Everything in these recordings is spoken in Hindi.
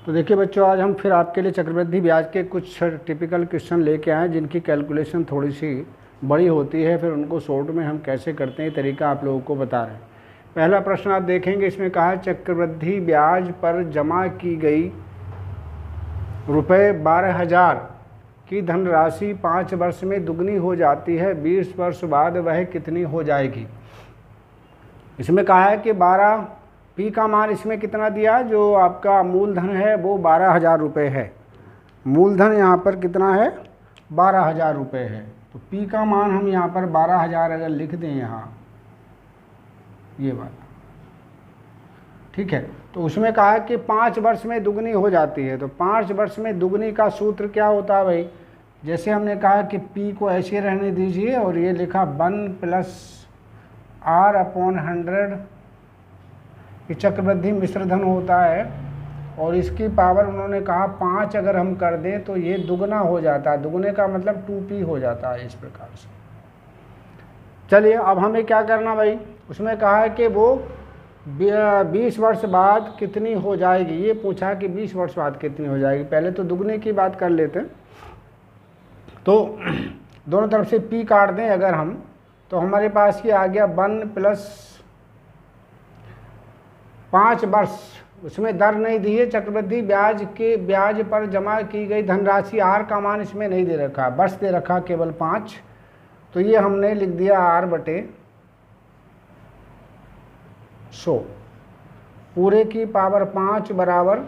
तो देखिए बच्चों, आज हम फिर आपके लिए चक्रवृद्धि ब्याज के कुछ टिपिकल क्वेश्चन लेके आए जिनकी कैलकुलेशन थोड़ी सी बड़ी होती है, फिर उनको शॉर्ट में हम कैसे करते हैं तरीका आप लोगों को बता रहे हैं। पहला प्रश्न आप देखेंगे, इसमें कहा है चक्रवृद्धि ब्याज पर जमा की गई रुपये 12,000 की धनराशि 5 वर्ष में दुगनी हो जाती है, 20 वर्ष बाद वह कितनी हो जाएगी। इसमें कहा है कि 12 पी का मान इसमें कितना दिया, जो आपका मूलधन है वो 12,000 रुपये है। मूलधन यहाँ पर कितना है, 12,000 रुपये है। तो पी का मान हम यहाँ पर 12,000 अगर लिख दें यहाँ, ये वाला, ठीक है। तो उसमें कहा है कि 5 वर्ष में दुगनी हो जाती है। तो 5 वर्ष में दुगनी का सूत्र क्या होता है भाई, जैसे हमने कहा कि पी को ऐसे रहने दीजिए और ये लिखा 1 + R/100 कि चक्रवृद्धि मिश्रधन होता है, और इसकी पावर उन्होंने कहा 5 अगर हम कर दें तो ये दुगना हो जाता है। दुगने का मतलब 2p हो जाता है इस प्रकार से। चलिए अब हमें क्या करना भाई, उसमें कहा है कि वो 20 वर्ष बाद कितनी हो जाएगी। ये पूछा कि 20 वर्ष बाद कितनी हो जाएगी। पहले तो दुगने की बात कर लेते हैं। तो दोनों तरफ से p काट दें अगर हम, तो हमारे पास ये आ गया 1 + 5 वर्ष। उसमें दर नहीं दी है, चक्रवृद्धि ब्याज पर जमा की गई धनराशि आर का मान इसमें नहीं दे रखा, वर्ष दे रखा केवल 5। तो ये हमने लिख दिया R/100 पूरे की पावर 5 बराबर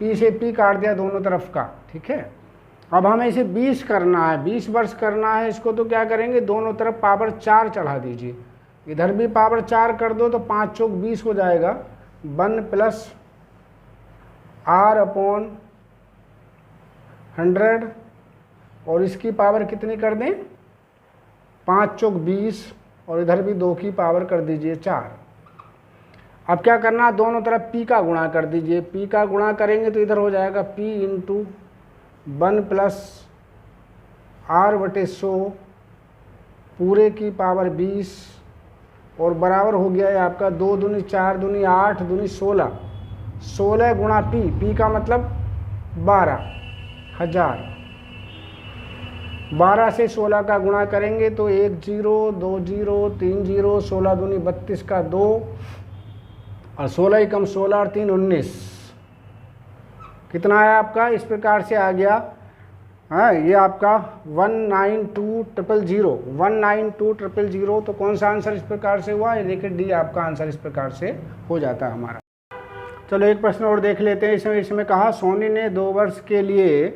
पी से पी काट दिया दोनों तरफ का, ठीक है। अब हमें इसे 20 करना है, 20 वर्ष करना है इसको। तो क्या करेंगे, दोनों तरफ पावर 4 चढ़ा दीजिए, इधर भी पावर 4 कर दो तो 5 चौक 20 हो जाएगा। 1 + R/100 और इसकी पावर कितनी कर दें, 5 चौक 20, और इधर भी 2 की पावर कर दीजिए 4। अब क्या करना, दोनों तरफ p का गुणा कर दीजिए। p का गुणा करेंगे तो इधर हो जाएगा p × 1 + R/100 पूरे की पावर 20, और बराबर हो गया है आपका 2 दूनी 4 दूनी 8 दूनी 16, 16 गुणा p का मतलब 12,000। 12 से 16 का गुणा करेंगे तो 1 0 2 0 3 0, 16 दूनी 32 का 2, और 16 कम 16 और 3 19। कितना आया आपका, इस प्रकार से आ गया। हाँ, ये आपका 192,000, 192,000। तो कौन सा आंसर इस प्रकार से हुआ, ये देखिए डी आपका आंसर इस प्रकार से हो जाता है हमारा। चलो एक प्रश्न और देख लेते हैं। इसमें कहा सोनी ने 2 वर्ष के लिए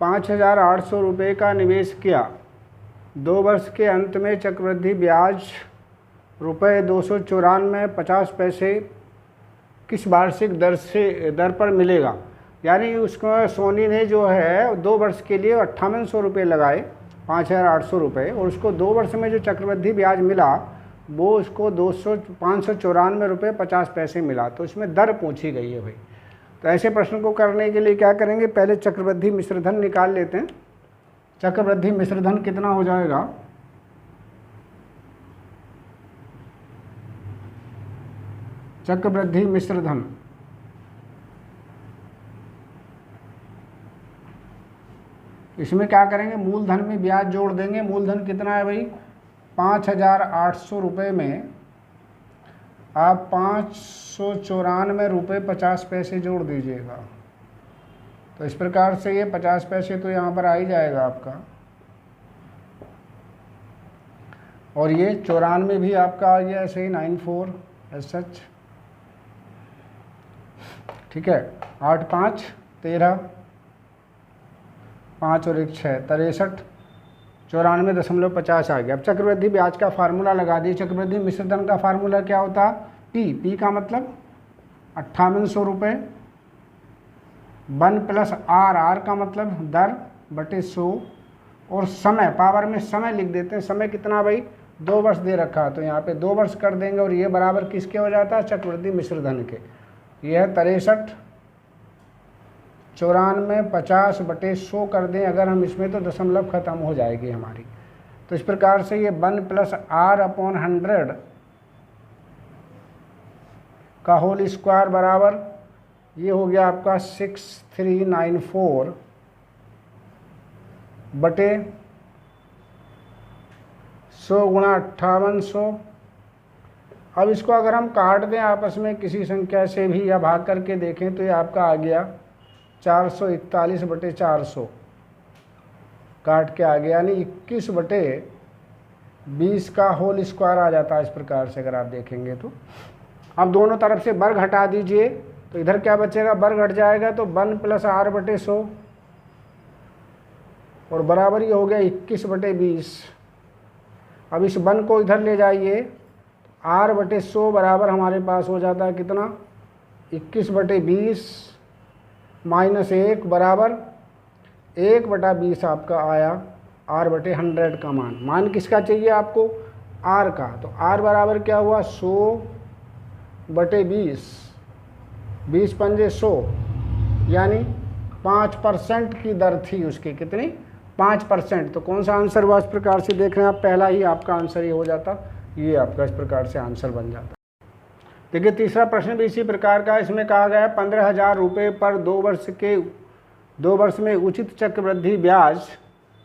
5,800 रुपये का निवेश किया। 2 वर्ष के अंत में चक्रवृद्धि ब्याज रुपये 294.50 किस वार्षिक दर पर मिलेगा। यानी उसको सोनी ने जो है 2 वर्ष के लिए 5800 रुपये लगाए, 5,800 रुपये, और उसको 2 वर्ष में जो चक्रवृद्धि ब्याज मिला वो उसको 594.50 मिला। तो इसमें दर पूछी गई है भाई। तो ऐसे प्रश्न को करने के लिए क्या करेंगे, पहले चक्रवृद्धि मिश्रधन निकाल लेते हैं। चक्रवृद्धि मिश्रधन कितना हो जाएगा, चक्रवृद्धि मिश्रधन इसमें क्या करेंगे, मूलधन में ब्याज जोड़ देंगे। मूलधन कितना है भाई, 5,800 रुपये में आप 594.50 जोड़ दीजिएगा। तो इस प्रकार से ये 50 पैसे तो यहाँ पर आ ही जाएगा आपका, और ये 94 भी आपका आ गया ऐसे ही 94 SH, ठीक है। 8 5 13, 5 और 1 6, 63, 94.50 आ गया। अब चक्रवृद्धि ब्याज का फार्मूला लगा दिए। चक्रवृद्धि मिश्रधन का फार्मूला क्या होता, p का मतलब 5800 रुपये, 1 + R का मतलब दर बटे 100, और समय, पावर में समय लिख देते हैं। समय कितना भाई, 2 वर्ष दे रखा, तो यहाँ पे 2 वर्ष कर देंगे, और ये बराबर किसके हो जाता है, चक्रवृद्धि मिश्रधन के। ये है 63, 94 50 बटे 100 कर दें अगर हम इसमें, तो दशमलव खत्म हो जाएगी हमारी। तो इस प्रकार से ये 1 + R/100 का होल स्क्वायर बराबर ये हो गया आपका 6394 बटे 100 गुणा 5800। अब इसको अगर हम काट दें आपस में किसी संख्या से भी या भाग करके देखें तो ये आपका आ गया 441 बटे 400 काट के आ गया, यानी 21 बटे 20 का होल स्क्वायर आ जाता है इस प्रकार से अगर आप देखेंगे तो। अब दोनों तरफ से वर्ग हटा दीजिए तो इधर क्या बचेगा, वर्ग हट जाएगा तो 1 प्लस r बटे 100 और बराबर ही हो गया 21 बटे 20। अब इस 1 को इधर ले जाइए, r बटे 100 बराबर हमारे पास हो जाता है कितना, 21 बटे 20 माइनस 1 बराबर 1 बटा 20 आपका आया r बटे 100 का मान किसका चाहिए आपको, r का। तो r बराबर क्या हुआ 100 बटे 20, 20 पंजे 100, यानी 5% की दर थी उसकी, कितनी 5%। तो कौन सा आंसर हुआ इस प्रकार से देख रहे हैं आप, पहला ही आपका आंसर ये हो जाता, ये आपका इस प्रकार से आंसर बन जाता। देखिए तीसरा प्रश्न भी इसी प्रकार का, इसमें कहा गया 15,000 रुपये पर 2 वर्ष में उचित चक्रवृद्धि ब्याज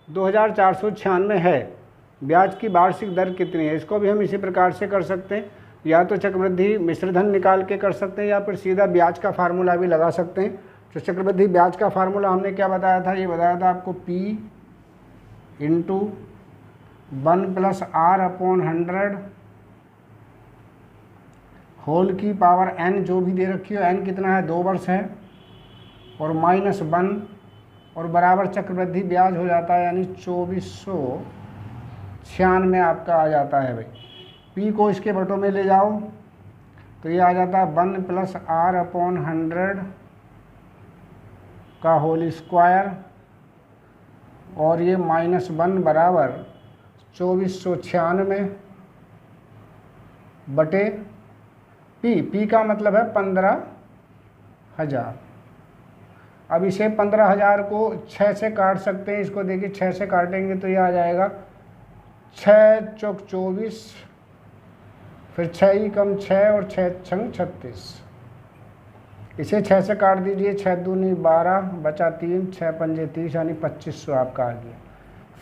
2,496 है, ब्याज की वार्षिक दर कितनी है। इसको भी हम इसी प्रकार से कर सकते हैं, या तो चक्रवृद्धि मिश्रधन निकाल के कर सकते हैं या फिर सीधा ब्याज का फार्मूला भी लगा सकते हैं। तो चक्रवृद्धि ब्याज का फार्मूला हमने क्या बताया था, ये बताया था आपको P into 1 plus r upon 100 whole की पावर n, जो भी दे रखी हो, n कितना है 2 वर्ष है, और माइनस 1 और बराबर चक्रवृद्धि ब्याज हो जाता है, यानी 2496 आपका आ जाता है भाई। P को इसके बटों में ले जाओ तो ये आ जाता है 1 प्लस r अपॉन 100 का होल स्क्वायर, और ये माइनस 1 बराबर 2496 बटे P का मतलब है 15,000। अब इसे 15,000 को 6 से काट सकते हैं, इसको देखिए 6 से काटेंगे तो ये आ जाएगा 6 चौक 24, फिर 6 ही कम 6 और 6 छंग 36। इसे 6 से काट दीजिए, 6 दूनी 12 बचा 3, 6 पंजे 30, यानी 2500 आपका आ गया।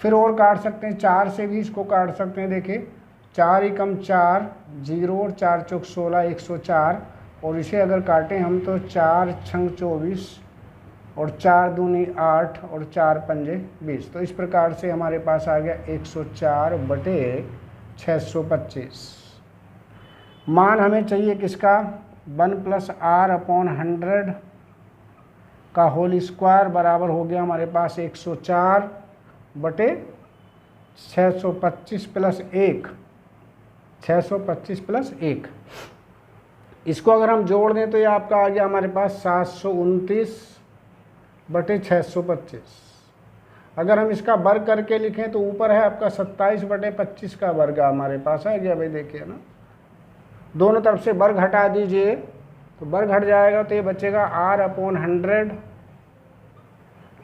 फिर और काट सकते हैं, 4 से भी इसको काट सकते हैं, देखिए 4 ही कम 4, 0 और 4 चौक 16, 104। और इसे अगर काटें हम तो 4 छंग 24 और 4 दूनी 8 और 4 पंजे 20। तो इस प्रकार से हमारे पास आ गया 104 बटे 625। मान हमें चाहिए किसका, 1 प्लस r अपॉन 100 का होल स्क्वायर बराबर हो गया हमारे पास 104 बटे 625 प्लस 1, 625 प्लस 1। इसको अगर हम जोड़ दें तो ये आपका आ गया हमारे पास 729 बटे 625। अगर हम इसका वर्ग करके लिखें तो ऊपर है आपका 27 बटे 25 का वर्ग हमारे पास है गया भाई। देखिए ना, दोनों तरफ से वर्ग हटा दीजिए तो वर्ग हट जाएगा, तो ये बचेगा r अपॉन 100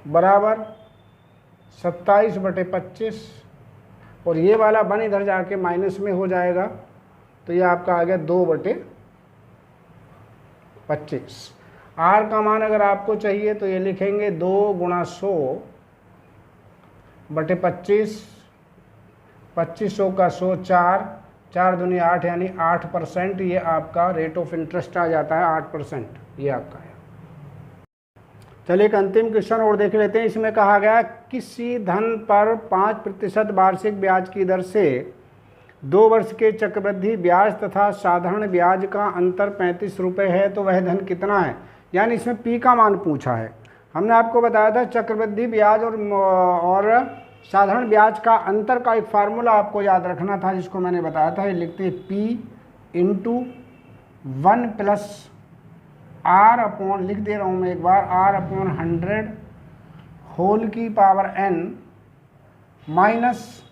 बराबर 27 बटे 25, और ये वाला 1 इधर जाके माइनस में हो जाएगा, तो ये आपका आ गया 2 बटे 25। r का मान अगर आपको चाहिए तो ये लिखेंगे 2 गुणा 100 बटे 25, 2500 का 100 4, 4 दूनी 8, यानी 8%। ये आपका रेट ऑफ इंटरेस्ट आ जाता है 8%, ये आपका है। चलिए एक अंतिम क्वेश्चन और देख लेते हैं। इसमें कहा गया किसी धन पर 5% वार्षिक ब्याज की दर से 2 वर्ष के चक्रवृद्धि ब्याज तथा साधारण ब्याज का अंतर 35 रुपये है, तो वह धन कितना है। यानी इसमें P का मान पूछा है। हमने आपको बताया था चक्रवृद्धि ब्याज और साधारण ब्याज का अंतर का एक फार्मूला आपको याद रखना था, जिसको मैंने बताया था। ये लिखते हैं P into 1 plus r upon, लिख दे रहा हूँ मैं एक बार, r अपॉन 100 होल की पावर n माइनस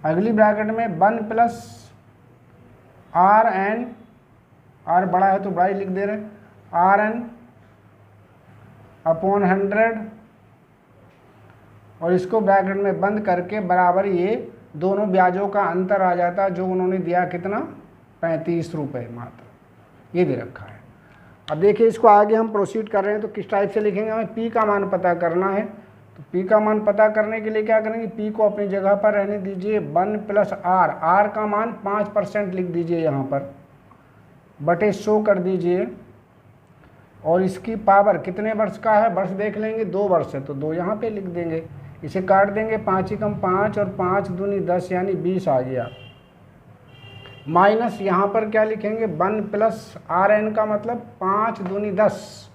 अगली ब्रैकेट में 1 प्लस r n, r बड़ा है तो बड़ा ही लिख दे रहे हैं, r n अपॉन 100, और इसको ब्रैकेट में बंद करके बराबर ये दोनों ब्याजों का अंतर आ जाता है, जो उन्होंने दिया कितना 35 रुपये मात्र, ये दे रखा है। अब देखिए इसको आगे हम प्रोसीड कर रहे हैं तो किस टाइप से लिखेंगे, हमें पी का मान पता करना है। तो पी का मान पता करने के लिए क्या करेंगे, पी को अपनी जगह पर रहने दीजिए, 1 + r, r का मान 5% लिख दीजिए यहाँ पर, बटे 100 कर दीजिए, और इसकी पावर कितने वर्ष का है, वर्ष देख लेंगे, 2 वर्ष है तो 2 यहाँ पे लिख देंगे। इसे काट देंगे, 5 × 5 और 5 दूनी 10 यानी 20 आ गया। माइनस यहाँ पर क्या लिखेंगे, 1 + rn का मतलब 5 दूनी 10,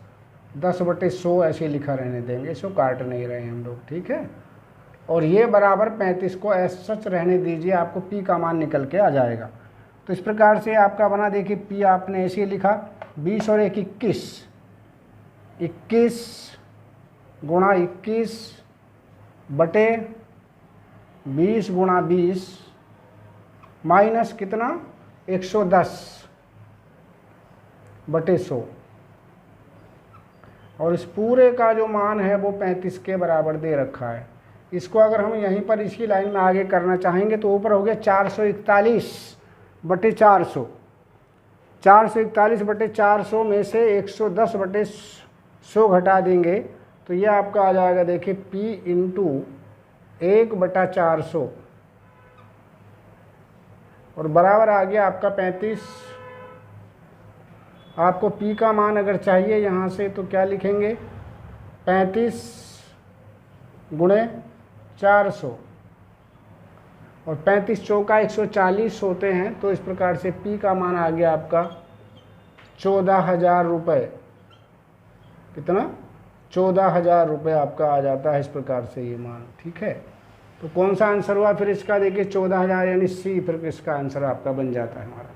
10/100 ऐसे लिखा रहने देंगे, इसको काट नहीं रहे हम लोग, ठीक है। और ये बराबर 35 को ऐसा सच रहने दीजिए, आपको पी का मान निकल के आ जाएगा। तो इस प्रकार से आपका बना, देखिए पी आपने ऐसे लिखा, 20 और 1 21, 21 × 21 बटे 20 × 20 माइनस कितना, 110/100, और इस पूरे का जो मान है वो 35 के बराबर दे रखा है। इसको अगर हम यहीं पर इसी लाइन में आगे करना चाहेंगे तो ऊपर हो गया 441/400, 441/400 में से 110/100 घटा देंगे तो ये आपका आ जाएगा, देखिए P × 1/400 और बराबर आ गया आपका 35। आपको P का मान अगर चाहिए यहाँ से तो क्या लिखेंगे, 35 × 400, और 35 चौका 140 होते हैं, तो इस प्रकार से P का मान आ गया आपका 14,000 रुपये। कितना, 14,000 रुपये आपका आ जाता है इस प्रकार से ये मान, ठीक है। तो कौन सा आंसर हुआ फिर इसका, देखिए 14,000 यानी सी, फिर इसका आंसर आपका बन जाता है हमारा।